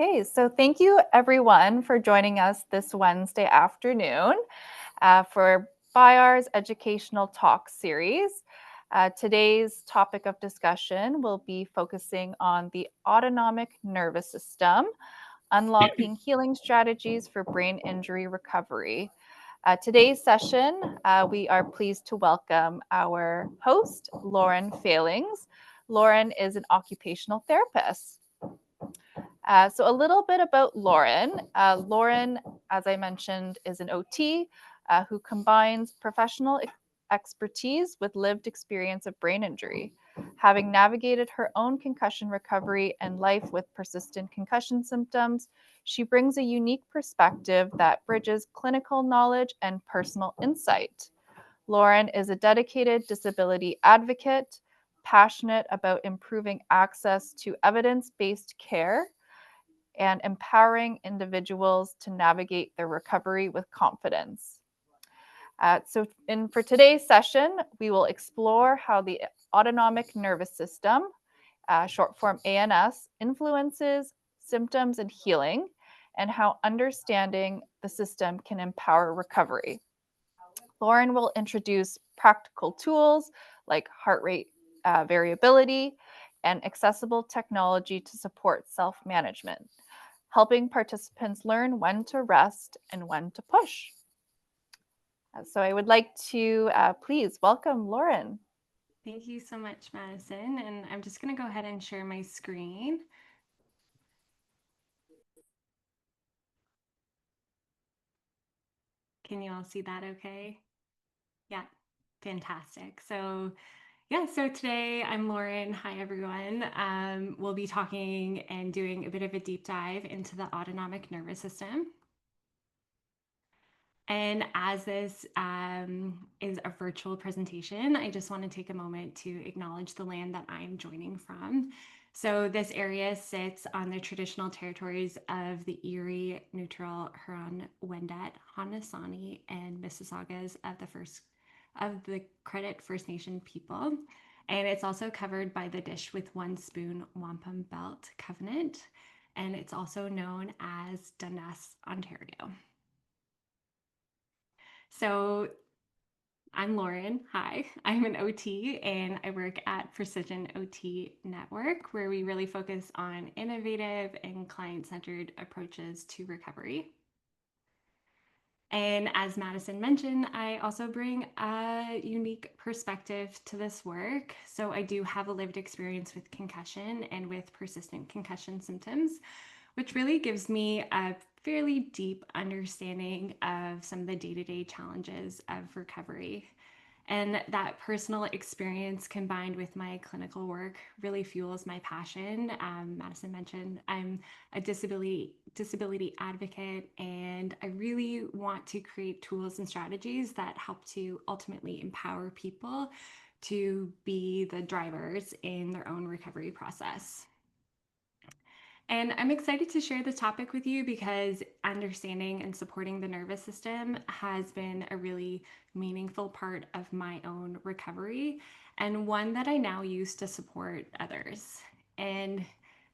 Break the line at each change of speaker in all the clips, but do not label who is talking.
Okay, so thank you everyone for joining us this Wednesday afternoon for BIAR's Educational Talk series. Today's topic of discussion will be focusing on the autonomic nervous system, unlocking healing strategies for brain injury recovery. Today's session, we are pleased to welcome our host, Lauren Fehlings. Lauren is an occupational therapist. So a little bit about Lauren. Lauren, as I mentioned, is an OT who combines professional expertise with lived experience of brain injury. Having navigated her own concussion recovery and life with persistent concussion symptoms, she brings a unique perspective that bridges clinical knowledge and personal insight. Lauren is a dedicated disability advocate, passionate about improving access to evidence based care and empowering individuals to navigate their recovery with confidence. For today's session, we will explore how the autonomic nervous system, short form ANS, influences symptoms and healing, and how understanding the system can empower recovery. Lauren will introduce practical tools like heart rate variability and accessible technology to support self management, helping participants learn when to rest and when to push. So I would like to please welcome Lauren.
Thank you so much, Madison. And I'm just going to go ahead and share my screen. Can you all see that okay? Yeah, fantastic. So today I'm Lauren. Hi, everyone. We'll be talking and doing a bit of a deep dive into the autonomic nervous system. And as this is a virtual presentation, I just want to take a moment to acknowledge the land that I'm joining from. So this area sits on the traditional territories of the Erie, Neutral, Huron-Wendat, Haudenosaunee, and Mississaugas of the Credit First Nation people. And it's also covered by the Dish with One Spoon Wampum Belt Covenant. And it's also known as Dundas, Ontario. So I'm Lauren. Hi, I'm an OT and I work at Precision OT Network, where we really focus on innovative and client centered approaches to recovery. And as Madison mentioned, I also bring a unique perspective to this work. So I do have a lived experience with concussion and with persistent concussion symptoms, which really gives me a fairly deep understanding of some of the day-to-day challenges of recovery. And that personal experience combined with my clinical work really fuels my passion. Madison mentioned I'm a disability advocate, and I really want to create tools and strategies that help to ultimately empower people to be the drivers in their own recovery process. And I'm excited to share this topic with you because understanding and supporting the nervous system has been a really meaningful part of my own recovery and one that I now use to support others. And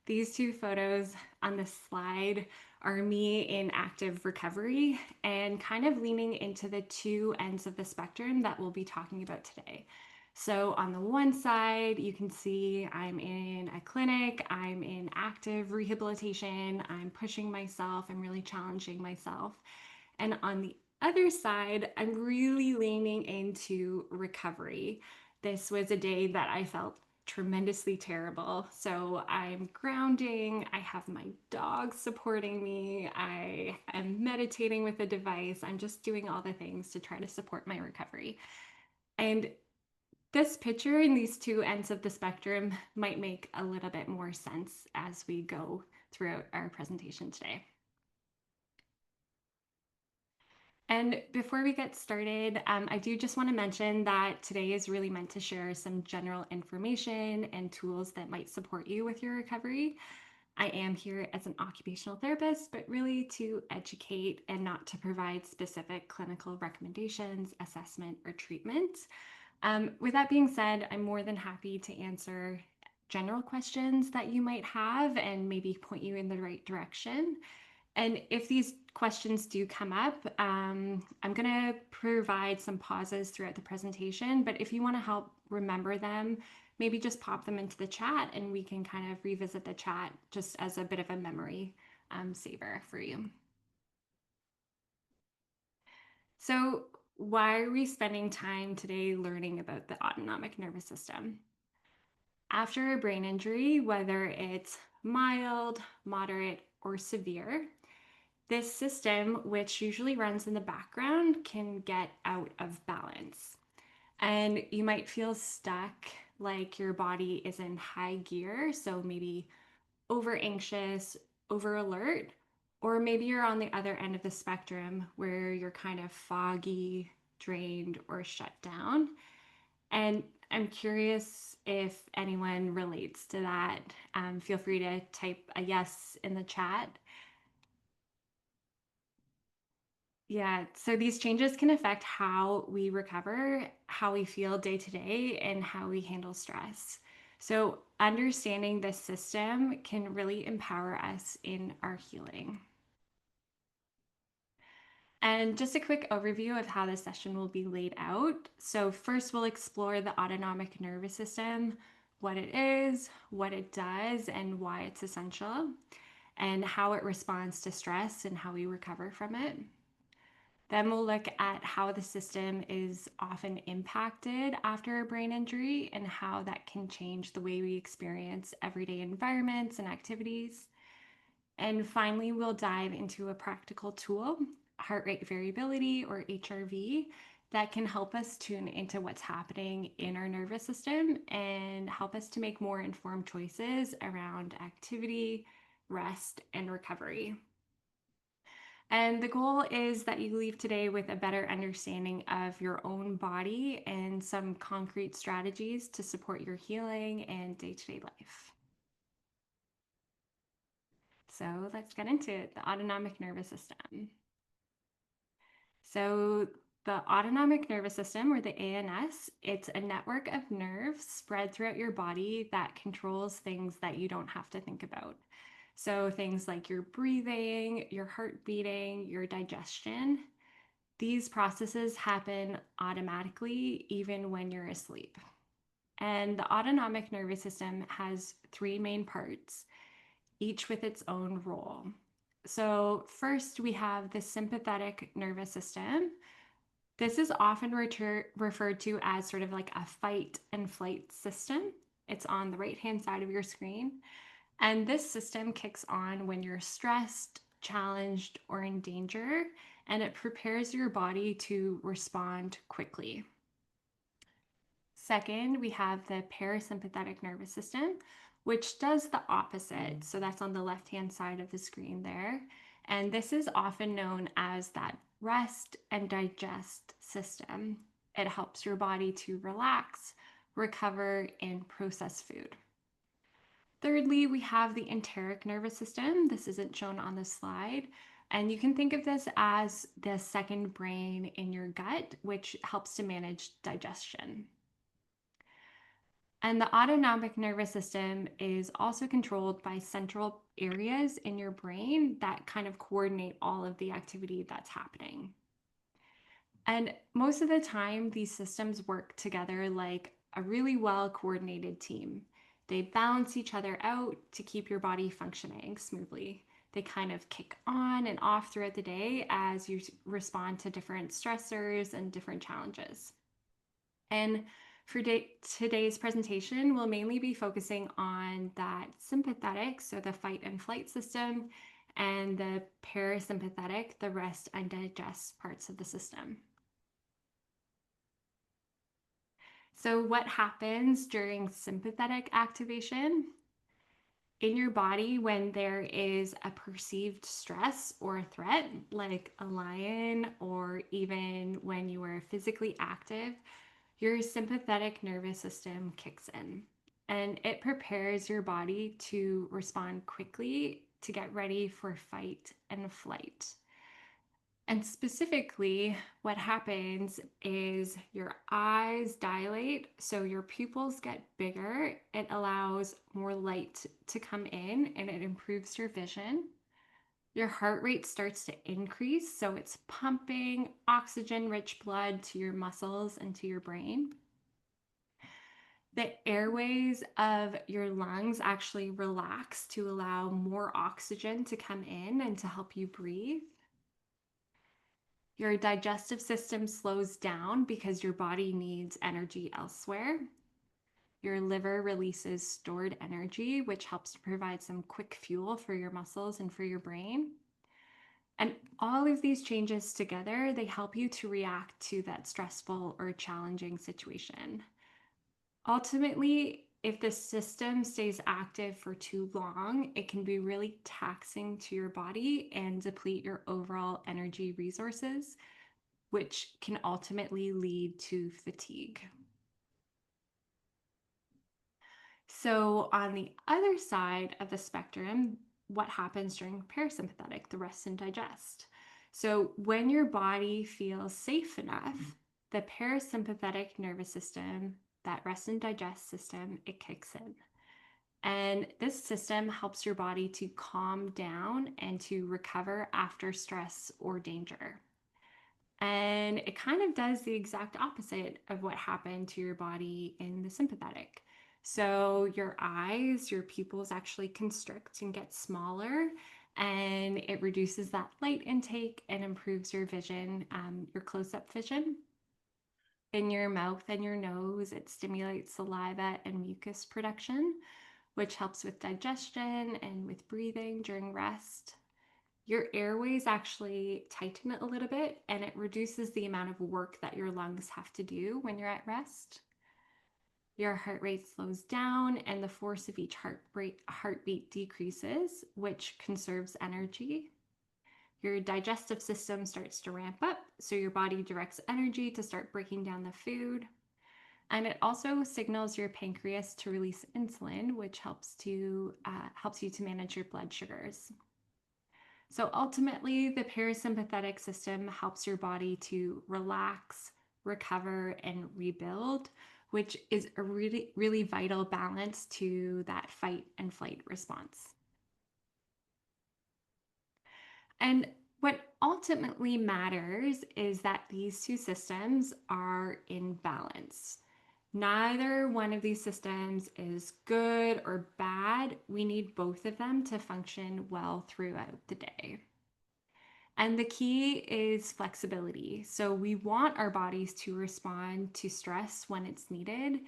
these two photos on the slide are me in active recovery and kind of leaning into the two ends of the spectrum that we'll be talking about today. So, on the one side, you can see I'm in a clinic, I'm in active rehabilitation, I'm pushing myself, I'm really challenging myself. And on the other side, I'm really leaning into recovery. This was a day that I felt tremendously terrible. So I'm grounding, I have my dog supporting me, I am meditating with a device, I'm just doing all the things to try to support my recovery. And this picture and these two ends of the spectrum might make a little bit more sense as we go throughout our presentation today. And before we get started, I do just want to mention that today is really meant to share some general information and tools that might support you with your recovery. I am here as an occupational therapist, but really to educate and not to provide specific clinical recommendations, assessment, or treatment. With that being said, I'm more than happy to answer general questions that you might have and maybe point you in the right direction. And if these questions do come up, I'm going to provide some pauses throughout the presentation. But if you want to help remember them, maybe just pop them into the chat and we can kind of revisit the chat just as a bit of a memory saver for you. So, why are we spending time today learning about the autonomic nervous system? After a brain injury, whether it's mild, moderate, or severe, this system, which usually runs in the background, can get out of balance. And you might feel stuck, like your body is in high gear. So maybe over anxious, over alert, or maybe you're on the other end of the spectrum where you're kind of foggy, drained, or shut down. And I'm curious if anyone relates to that. Feel free to type a yes in the chat. Yeah, so these changes can affect how we recover, how we feel day to day, and how we handle stress. So, understanding this system can really empower us in our healing. And just a quick overview of how this session will be laid out. So, first, we'll explore the autonomic nervous system, what it is, what it does, and why it's essential, and how it responds to stress and how we recover from it. Then we'll look at how the system is often impacted after a brain injury and how that can change the way we experience everyday environments and activities. And finally, we'll dive into a practical tool, heart rate variability or HRV, that can help us tune into what's happening in our nervous system and help us to make more informed choices around activity, rest, and recovery. And the goal is that you leave today with a better understanding of your own body and some concrete strategies to support your healing and day to day life. So let's get into it, the autonomic nervous system. So, the autonomic nervous system, or the ANS, it's a network of nerves spread throughout your body that controls things that you don't have to think about. So, things like your breathing, your heart beating, your digestion. These processes happen automatically even when you're asleep. And the autonomic nervous system has three main parts, each with its own role. So, first, we have the sympathetic nervous system. This is often referred to as sort of like a fight and flight system. It's on the right hand side of your screen. And this system kicks on when you're stressed, challenged, or in danger, and it prepares your body to respond quickly. Second, we have the parasympathetic nervous system, which does the opposite. So that's on the left hand side of the screen there. And this is often known as that rest and digest system. It helps your body to relax, recover, and process food. Thirdly, we have the enteric nervous system. This isn't shown on the slide. And you can think of this as the second brain in your gut, which helps to manage digestion. And the autonomic nervous system is also controlled by central areas in your brain that kind of coordinate all of the activity that's happening. And most of the time, these systems work together like a really well coordinated team. They balance each other out to keep your body functioning smoothly. They kind of kick on and off throughout the day as you respond to different stressors and different challenges. And for today's presentation, we'll mainly be focusing on that sympathetic, so the fight and flight system, and the parasympathetic, the rest and digest parts of the system. So, what happens during sympathetic activation? In your body, when there is a perceived stress or a threat, like a lion, or even when you are physically active, your sympathetic nervous system kicks in and it prepares your body to respond quickly to get ready for fight and flight. And specifically, what happens is your eyes dilate, so your pupils get bigger. It allows more light to come in and it improves your vision. Your heart rate starts to increase, so it's pumping oxygen rich blood to your muscles and to your brain. The airways of your lungs actually relax to allow more oxygen to come in and to help you breathe. Your digestive system slows down because your body needs energy elsewhere. Your liver releases stored energy, which helps to provide some quick fuel for your muscles and for your brain. And all of these changes together, they help you to react to that stressful or challenging situation. Ultimately, if the system stays active for too long, it can be really taxing to your body and deplete your overall energy resources, which can ultimately lead to fatigue. So, on the other side of the spectrum, what happens during parasympathetic, the rest and digest? So, when your body feels safe enough, the parasympathetic nervous system, that rest and digest system, it kicks in. And this system helps your body to calm down and to recover after stress or danger. And it kind of does the exact opposite of what happened to your body in the sympathetic. So your eyes, your pupils actually constrict and get smaller, and it reduces that light intake and improves your vision, your close up vision. In your mouth and your nose, it stimulates saliva and mucus production, which helps with digestion and with breathing during rest. Your airways actually tighten it a little bit and it reduces the amount of work that your lungs have to do when you're at rest. Your heart rate slows down and the force of each heartbeat decreases, which conserves energy. Your digestive system starts to ramp up, so your body directs energy to start breaking down the food. And it also signals your pancreas to release insulin, which helps you to manage your blood sugars. So ultimately, the parasympathetic system helps your body to relax, recover, and rebuild, which is a really, really vital balance to that fight and flight response. And what ultimately matters is that these two systems are in balance. Neither one of these systems is good or bad. We need both of them to function well throughout the day. And the key is flexibility. So we want our bodies to respond to stress when it's needed,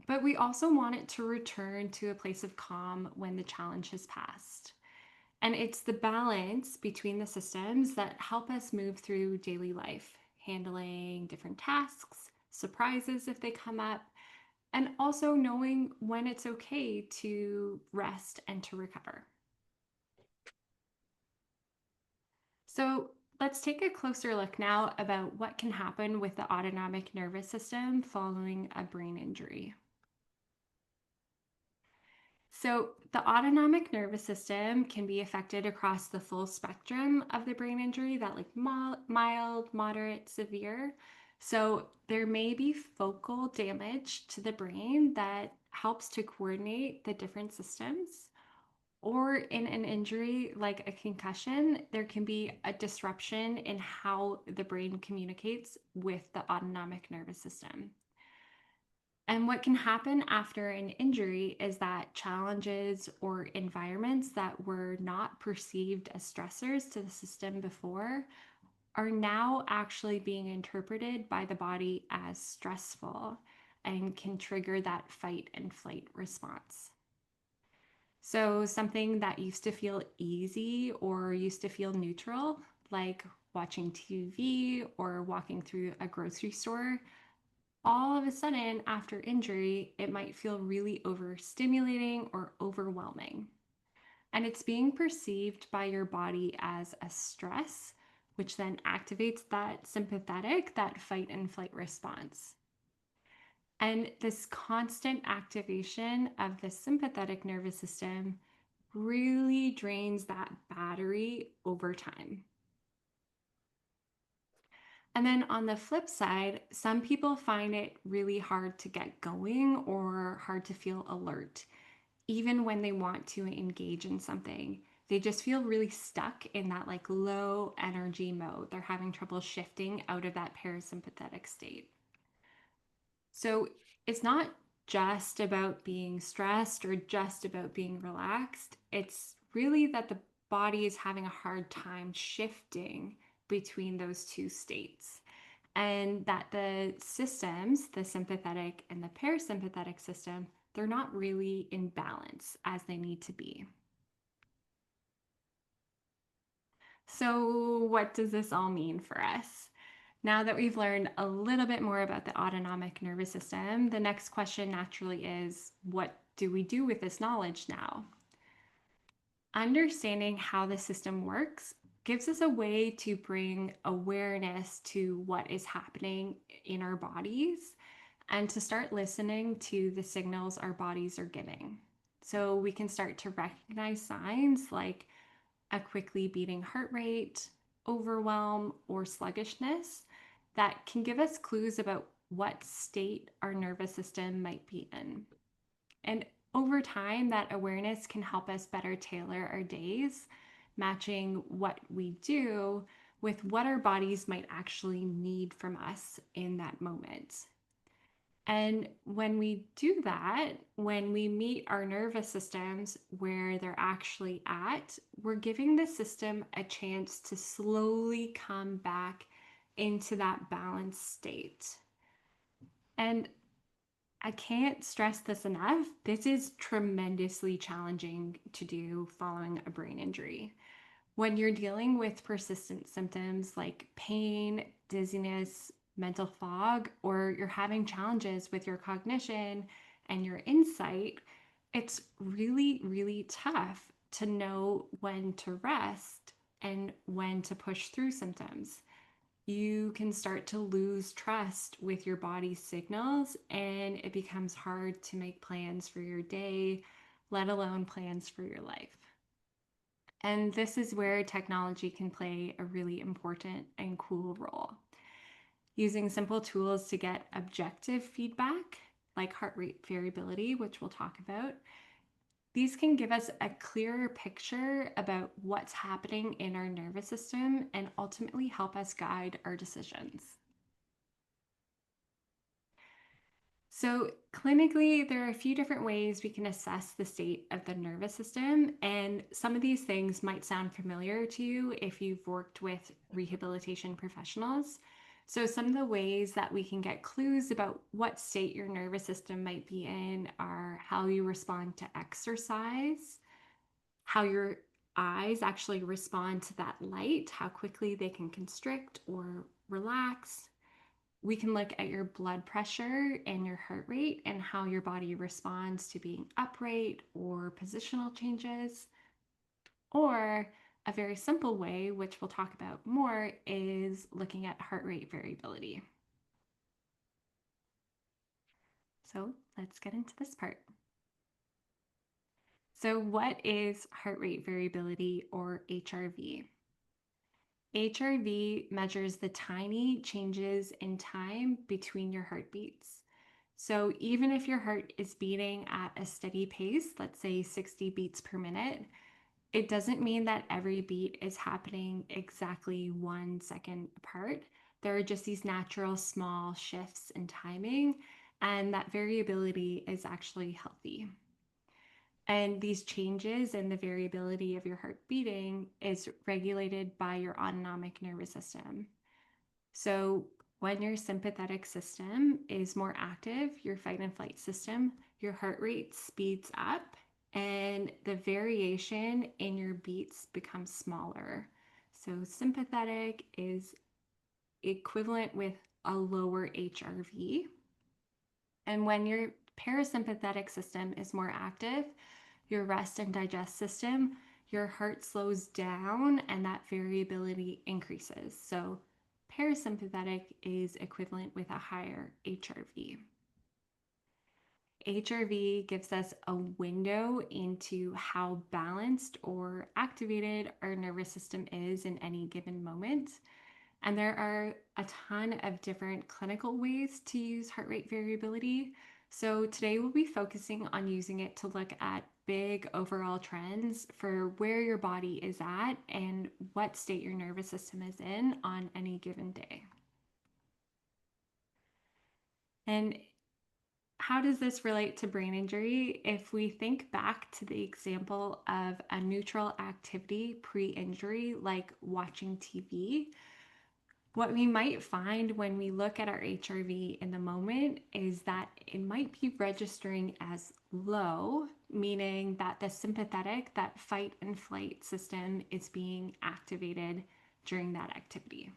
but we also want it to return to a place of calm when the challenge has passed. And it's the balance between the systems that help us move through daily life, handling different tasks, surprises if they come up, and also knowing when it's okay to rest and to recover. So let's take a closer look now about what can happen with the autonomic nervous system following a brain injury. So, the autonomic nervous system can be affected across the full spectrum of the brain injury, that like mild, moderate, severe. So, there may be focal damage to the brain that helps to coordinate the different systems. Or in an injury like a concussion, there can be a disruption in how the brain communicates with the autonomic nervous system. And what can happen after an injury is that challenges or environments that were not perceived as stressors to the system before are now actually being interpreted by the body as stressful and can trigger that fight and flight response. So, something that used to feel easy or used to feel neutral, like watching TV or walking through a grocery store, all of a sudden, after injury, it might feel really overstimulating or overwhelming. And it's being perceived by your body as a stress, which then activates that sympathetic, that fight and flight response. And this constant activation of the sympathetic nervous system really drains that battery over time. And then on the flip side, some people find it really hard to get going or hard to feel alert, even when they want to engage in something. They just feel really stuck in that like low energy mode. They're having trouble shifting out of that parasympathetic state. So it's not just about being stressed or just about being relaxed. It's really that the body is having a hard time shifting between those two states. And that the systems, the sympathetic and the parasympathetic system, they're not really in balance as they need to be. So, what does this all mean for us? Now that we've learned a little bit more about the autonomic nervous system, the next question naturally is, what do we do with this knowledge now? Understanding how the system works gives us a way to bring awareness to what is happening in our bodies and to start listening to the signals our bodies are giving. So we can start to recognize signs like a quickly beating heart rate, overwhelm, or sluggishness that can give us clues about what state our nervous system might be in. And over time, that awareness can help us better tailor our days, matching what we do with what our bodies might actually need from us in that moment. And when we do that, when we meet our nervous systems where they're actually at, we're giving the system a chance to slowly come back into that balanced state. And I can't stress this enough. This is tremendously challenging to do following a brain injury. When you're dealing with persistent symptoms like pain, dizziness, mental fog, or you're having challenges with your cognition and your insight, it's really, really tough to know when to rest and when to push through symptoms. You can start to lose trust with your body's signals, and it becomes hard to make plans for your day, let alone plans for your life. And this is where technology can play a really important and cool role. Using simple tools to get objective feedback, like heart rate variability, which we'll talk about, these can give us a clearer picture about what's happening in our nervous system and ultimately help us guide our decisions. So, clinically, there are a few different ways we can assess the state of the nervous system, and some of these things might sound familiar to you if you've worked with rehabilitation professionals. So, some of the ways that we can get clues about what state your nervous system might be in are how you respond to exercise, how your eyes actually respond to that light, how quickly they can constrict or relax. We can look at your blood pressure and your heart rate and how your body responds to being upright or positional changes. Or a very simple way, which we'll talk about more, is looking at heart rate variability. So let's get into this part. So, what is heart rate variability or HRV? HRV measures the tiny changes in time between your heartbeats. So even if your heart is beating at a steady pace, let's say 60 beats per minute, it doesn't mean that every beat is happening exactly 1 second apart. There are just these natural small shifts in timing, and that variability is actually healthy. And these changes and the variability of your heart beating is regulated by your autonomic nervous system. So, when your sympathetic system is more active, your fight and flight system, your heart rate speeds up and the variation in your beats becomes smaller. So, sympathetic is equivalent with a lower HRV. And when your parasympathetic system is more active, your rest and digest system, your heart slows down and that variability increases. So, parasympathetic is equivalent with a higher HRV. HRV gives us a window into how balanced or activated our nervous system is in any given moment. And there are a ton of different clinical ways to use heart rate variability. So today we'll be focusing on using it to look at big overall trends for where your body is at and what state your nervous system is in on any given day. And how does this relate to brain injury? If we think back to the example of a neutral activity pre-injury, like watching TV, what we might find when we look at our HRV in the moment is that it might be registering as low, meaning that the sympathetic, that fight and flight system, is being activated during that activity.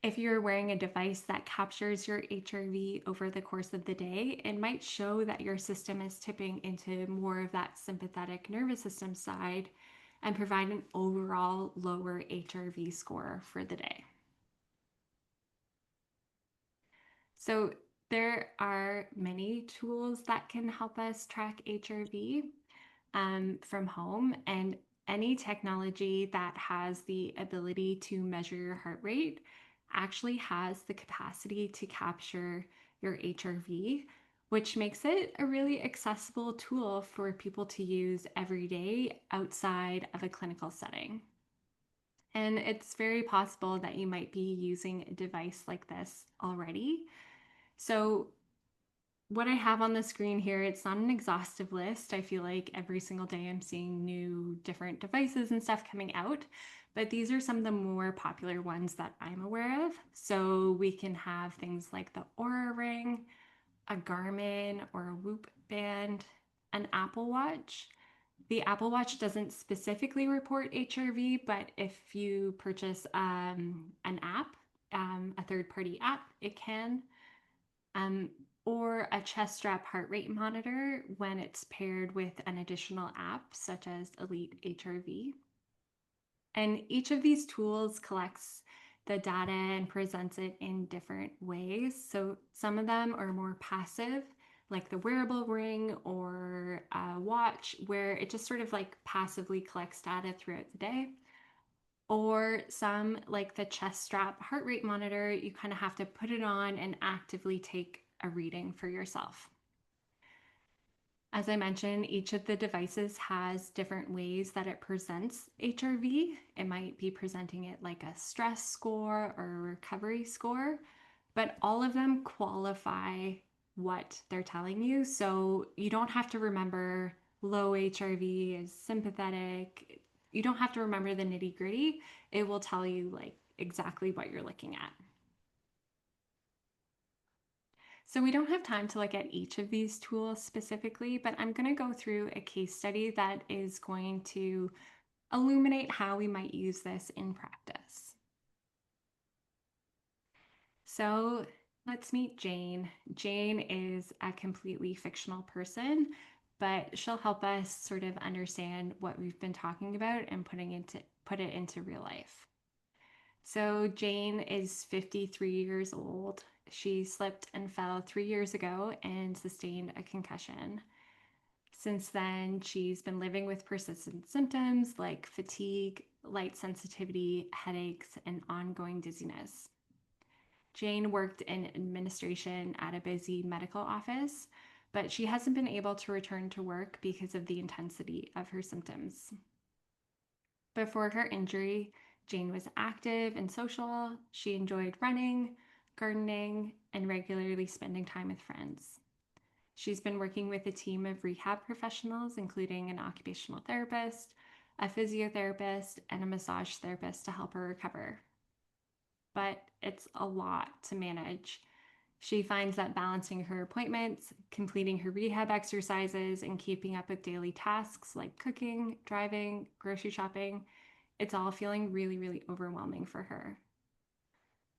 If you're wearing a device that captures your HRV over the course of the day, it might show that your system is tipping into more of that sympathetic nervous system side and provide an overall lower HRV score for the day. So there are many tools that can help us track HRV from home, and any technology that has the ability to measure your heart rate actually has the capacity to capture your HRV, which makes it a really accessible tool for people to use every day outside of a clinical setting. And it's very possible that you might be using a device like this already. So what I have on the screen here, it's not an exhaustive list. I feel like every single day I'm seeing new different devices and stuff coming out, but these are some of the more popular ones that I'm aware of. So we can have things like the Aura Ring, a Garmin or a Whoop band, an Apple Watch. The Apple Watch doesn't specifically report HRV, but if you purchase an app, a third-party app, it can. Um, or a chest strap heart rate monitor when it's paired with an additional app such as Elite HRV. And each of these tools collects the data and presents it in different ways. So some of them are more passive, like the wearable ring or a watch, where it just sort of like passively collects data throughout the day. Or some, like the chest strap heart rate monitor, you kind of have to put it on and actively take a reading for yourself. As I mentioned, each of the devices has different ways that it presents HRV. It might be presenting it like a stress score or a recovery score, but all of them qualify what they're telling you. So you don't have to remember low HRV is sympathetic. You don't have to remember the nitty gritty. It will tell you like exactly what you're looking at. So we don't have time to look at each of these tools specifically, but I'm going to go through a case study that is going to illuminate how we might use this in practice. So let's meet Jane. Jane is a completely fictional person, but she'll help us sort of understand what we've been talking about and put it into real life. So Jane is 53 years old. She slipped and fell 3 years ago and sustained a concussion. Since then, she's been living with persistent symptoms like fatigue, light sensitivity, headaches, and ongoing dizziness. Jane worked in administration at a busy medical office, but she hasn't been able to return to work because of the intensity of her symptoms. Before her injury, Jane was active and social. She enjoyed running, gardening, and regularly spending time with friends. She's been working with a team of rehab professionals, including an occupational therapist, a physiotherapist, and a massage therapist to help her recover. But it's a lot to manage. She finds that balancing her appointments, completing her rehab exercises, and keeping up with daily tasks like cooking, driving, grocery shopping, it's all feeling really, really overwhelming for her.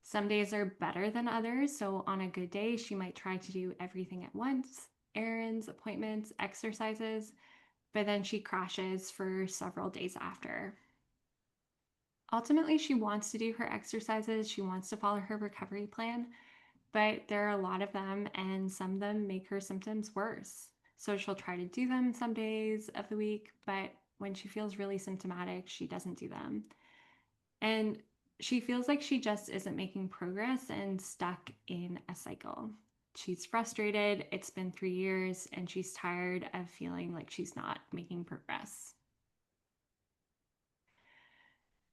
Some days are better than others, so on a good day, she might try to do everything at once: errands, appointments, exercises, but then she crashes for several days after. Ultimately, she wants to do her exercises, she wants to follow her recovery plan, but there are a lot of them, and some of them make her symptoms worse. So she'll try to do them some days of the week, but when she feels really symptomatic, she doesn't do them. And She feels like she just isn't making progress and stuck in a cycle. She's frustrated. It's been 3 years and she's tired of feeling like she's not making progress.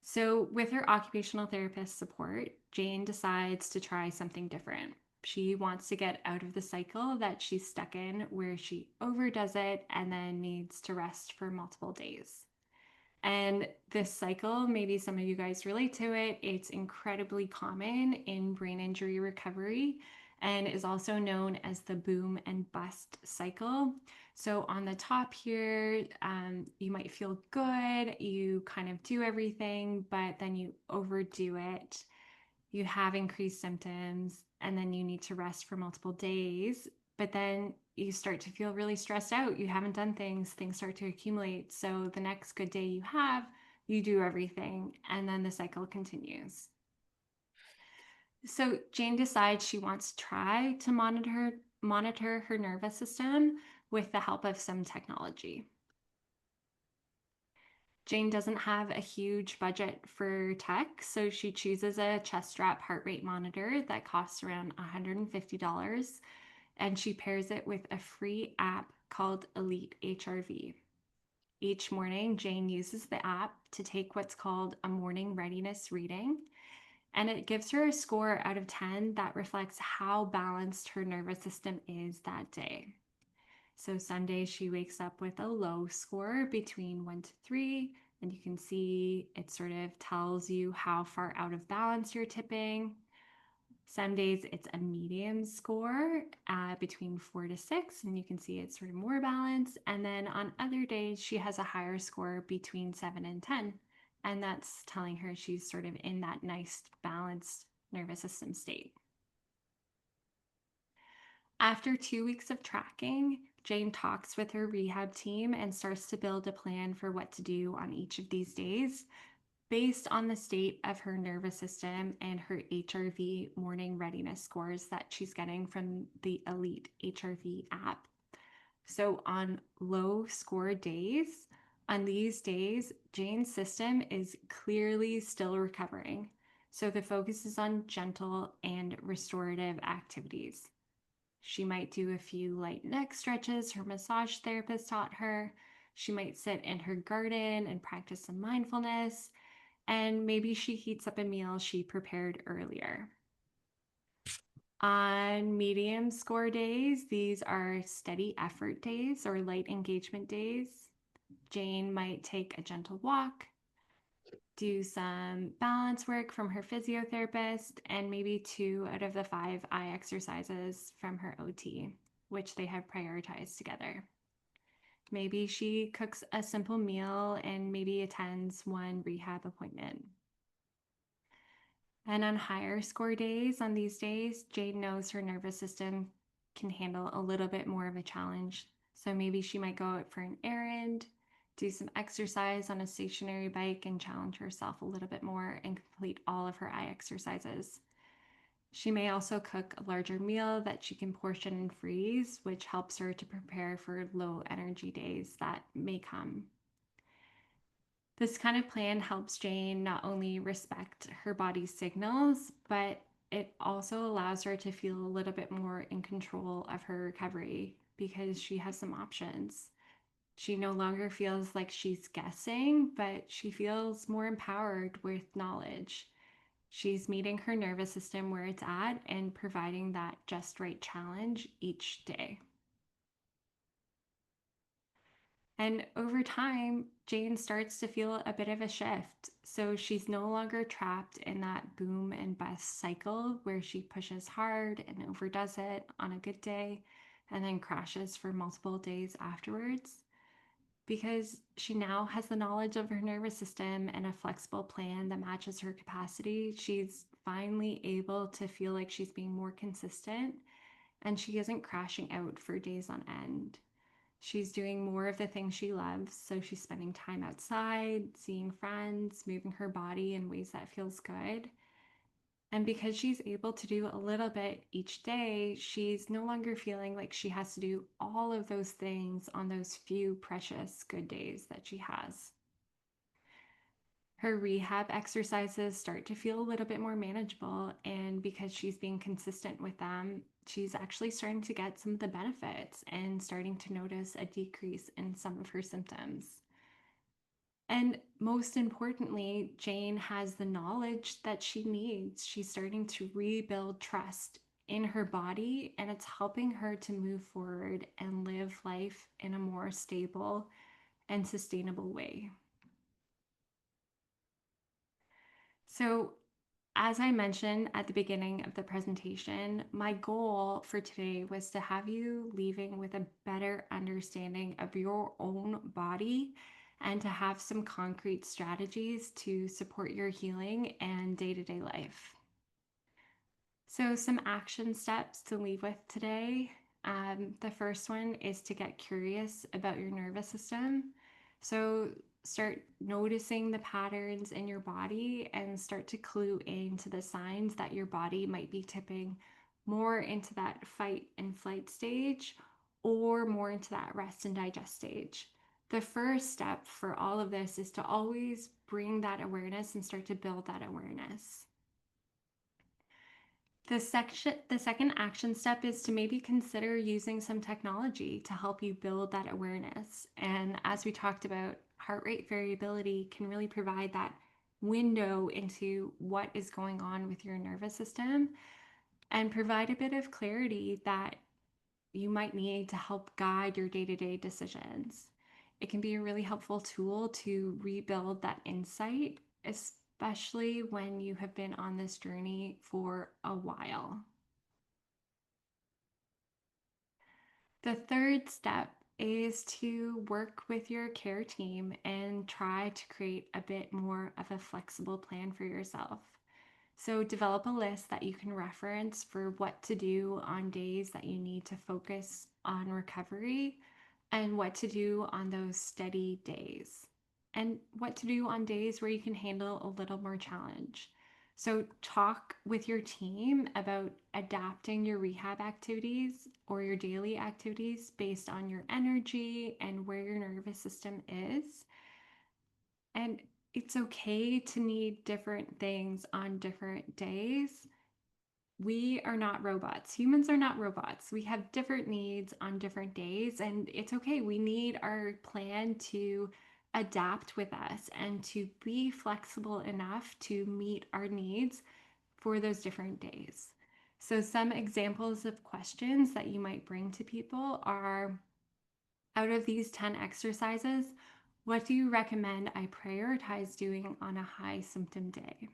So, with her occupational therapist support, Jane decides to try something different. She wants to get out of the cycle that she's stuck in where she overdoes it and then needs to rest for multiple days. And this cycle, maybe some of you guys relate to it, it's incredibly common in brain injury recovery and is also known as the boom and bust cycle. So, on the top here, you might feel good, you kind of do everything, but then you overdo it. You have increased symptoms, and then you need to rest for multiple days. But then you start to feel really stressed out. You haven't done things start to accumulate. So the next good day you have, you do everything, and then the cycle continues. So Jane decides she wants to try to monitor her nervous system with the help of some technology. Jane doesn't have a huge budget for tech, so she chooses a chest strap heart rate monitor that costs around $150, and she pairs it with a free app called Elite HRV. Each morning, Jane uses the app to take what's called a morning readiness reading, and it gives her a score out of 10 that reflects how balanced her nervous system is that day. So some days she wakes up with a low score between 1 to 3, and you can see it sort of tells you how far out of balance you're tipping. Some days it's a medium score between 4 to 6, and you can see it's sort of more balanced. And then on other days, she has a higher score between 7 and 10. And that's telling her she's sort of in that nice balanced nervous system state. After 2 weeks of tracking, Jane talks with her rehab team and starts to build a plan for what to do on each of these days based on the state of her nervous system and her HRV morning readiness scores that she's getting from the Elite HRV app. So, on low score days, on these days, Jane's system is clearly still recovering. So, the focus is on gentle and restorative activities. She might do a few light neck stretches her massage therapist taught her. She might sit in her garden and practice some mindfulness. And maybe she heats up a meal she prepared earlier. On medium score days, these are steady effort days or light engagement days. Jane might take a gentle walk, do some balance work from her physiotherapist, and maybe 2 out of the 5 eye exercises from her OT, which they have prioritized together. Maybe she cooks a simple meal and maybe attends one rehab appointment. And on higher score days, on these days, Jade knows her nervous system can handle a little bit more of a challenge. So maybe she might go out for an errand, do some exercise on a stationary bike, and challenge herself a little bit more and complete all of her eye exercises. She may also cook a larger meal that she can portion and freeze, which helps her to prepare for low energy days that may come. This kind of plan helps Jane not only respect her body's signals, but it also allows her to feel a little bit more in control of her recovery because she has some options. She no longer feels like she's guessing, but she feels more empowered with knowledge. She's meeting her nervous system where it's at and providing that just right challenge each day. And over time, Jane starts to feel a bit of a shift. So she's no longer trapped in that boom and bust cycle where she pushes hard and overdoes it on a good day and then crashes for multiple days afterwards. Because she now has the knowledge of her nervous system and a flexible plan that matches her capacity, she's finally able to feel like she's being more consistent and she isn't crashing out for days on end. She's doing more of the things she loves. So she's spending time outside, seeing friends, moving her body in ways that feels good. And because she's able to do a little bit each day, she's no longer feeling like she has to do all of those things on those few precious good days that she has. Her rehab exercises start to feel a little bit more manageable. And because she's being consistent with them, she's actually starting to get some of the benefits and starting to notice a decrease in some of her symptoms. And most importantly, Jane has the knowledge that she needs. She's starting to rebuild trust in her body, and it's helping her to move forward and live life in a more stable and sustainable way. So, as I mentioned at the beginning of the presentation, my goal for today was to have you leaving with a better understanding of your own body and to have some concrete strategies to support your healing and day to day life. So, some action steps to leave with today. The first one is to get curious about your nervous system. So, start noticing the patterns in your body and start to clue into the signs that your body might be tipping more into that fight and flight stage or more into that rest and digest stage. The first step for all of this is to always bring that awareness and start to build that awareness. The second action step is to maybe consider using some technology to help you build that awareness. And as we talked about, heart rate variability can really provide that window into what is going on with your nervous system and provide a bit of clarity that you might need to help guide your day-to-day decisions. It can be a really helpful tool to rebuild that insight, especially when you have been on this journey for a while. The third step is to work with your care team and try to create a bit more of a flexible plan for yourself. So, develop a list that you can reference for what to do on days that you need to focus on recovery and what to do on those steady days, and what to do on days where you can handle a little more challenge. So, talk with your team about adapting your rehab activities or your daily activities based on your energy and where your nervous system is. And it's okay to need different things on different days. We are not robots. Humans are not robots. We have different needs on different days, and it's okay. We need our plan to adapt with us and to be flexible enough to meet our needs for those different days. So, some examples of questions that you might bring to people are, out of these 10 exercises, what do you recommend I prioritize doing on a high symptom day?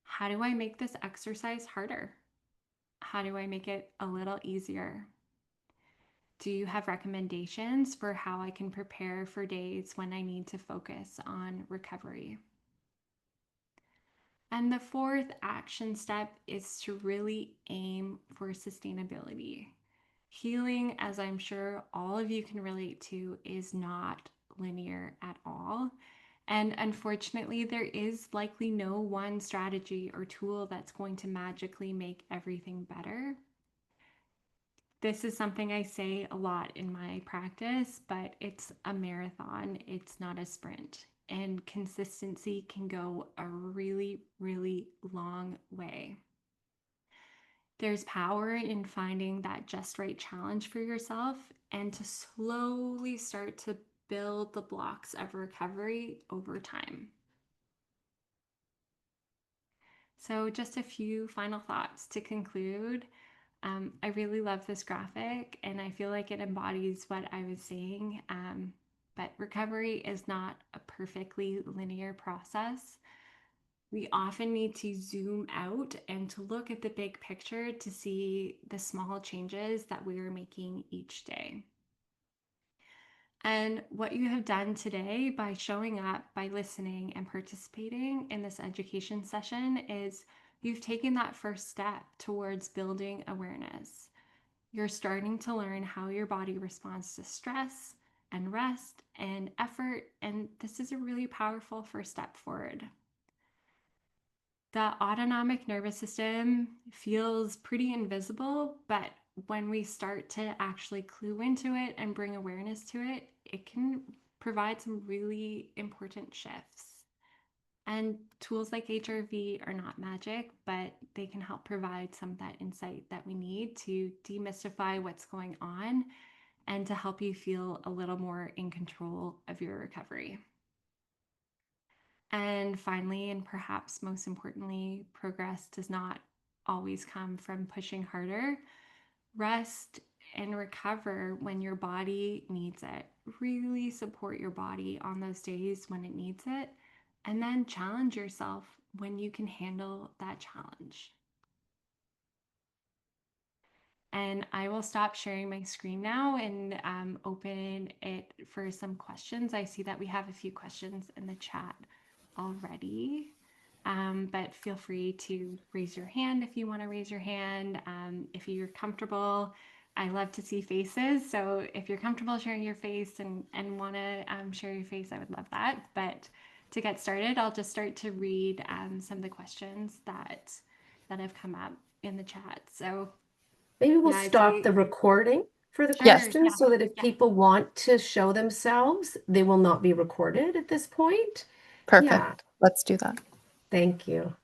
How do I make this exercise harder? How do I make it a little easier? Do you have recommendations for how I can prepare for days when I need to focus on recovery? And the fourth action step is to really aim for sustainability. Healing, as I'm sure all of you can relate to, is not linear at all. And unfortunately, there is likely no one strategy or tool that's going to magically make everything better. This is something I say a lot in my practice, but it's a marathon, it's not a sprint. And consistency can go a really, really long way. There's power in finding that just right challenge for yourself and to slowly start to build the blocks of recovery over time. So, just a few final thoughts to conclude. I really love this graphic and I feel like it embodies what I was saying. But recovery is not a perfectly linear process. We often need to zoom out and to look at the big picture to see the small changes that we are making each day. And what you have done today by showing up, by listening, and participating in this education session is you've taken that first step towards building awareness. You're starting to learn how your body responds to stress and rest and effort, and this is a really powerful first step forward. The autonomic nervous system feels pretty invisible, but when we start to actually clue into it and bring awareness to it, it can provide some really important shifts. And tools like HRV are not magic, but they can help provide some of that insight that we need to demystify what's going on and to help you feel a little more in control of your recovery. And finally, and perhaps most importantly, progress does not always come from pushing harder. Rest and recover when your body needs it. Really support your body on those days when it needs it. And then challenge yourself when you can handle that challenge. And I will stop sharing my screen now and open it for some questions. I see that we have a few questions in the chat already. But feel free to raise your hand if you want to raise your hand. If you're comfortable, I love to see faces. So if you're comfortable sharing your face and want to share your face, I would love that. But to get started, I'll just start to read some of the questions that have come up in the chat. So
Maybe we'll
yeah, I
stop the
see.
recording for the
Sure.
questions
Yeah.
so that if
Yeah.
people want to show themselves, they will not be recorded at this point.
Perfect.
Yeah,
Let's do that.
thank you.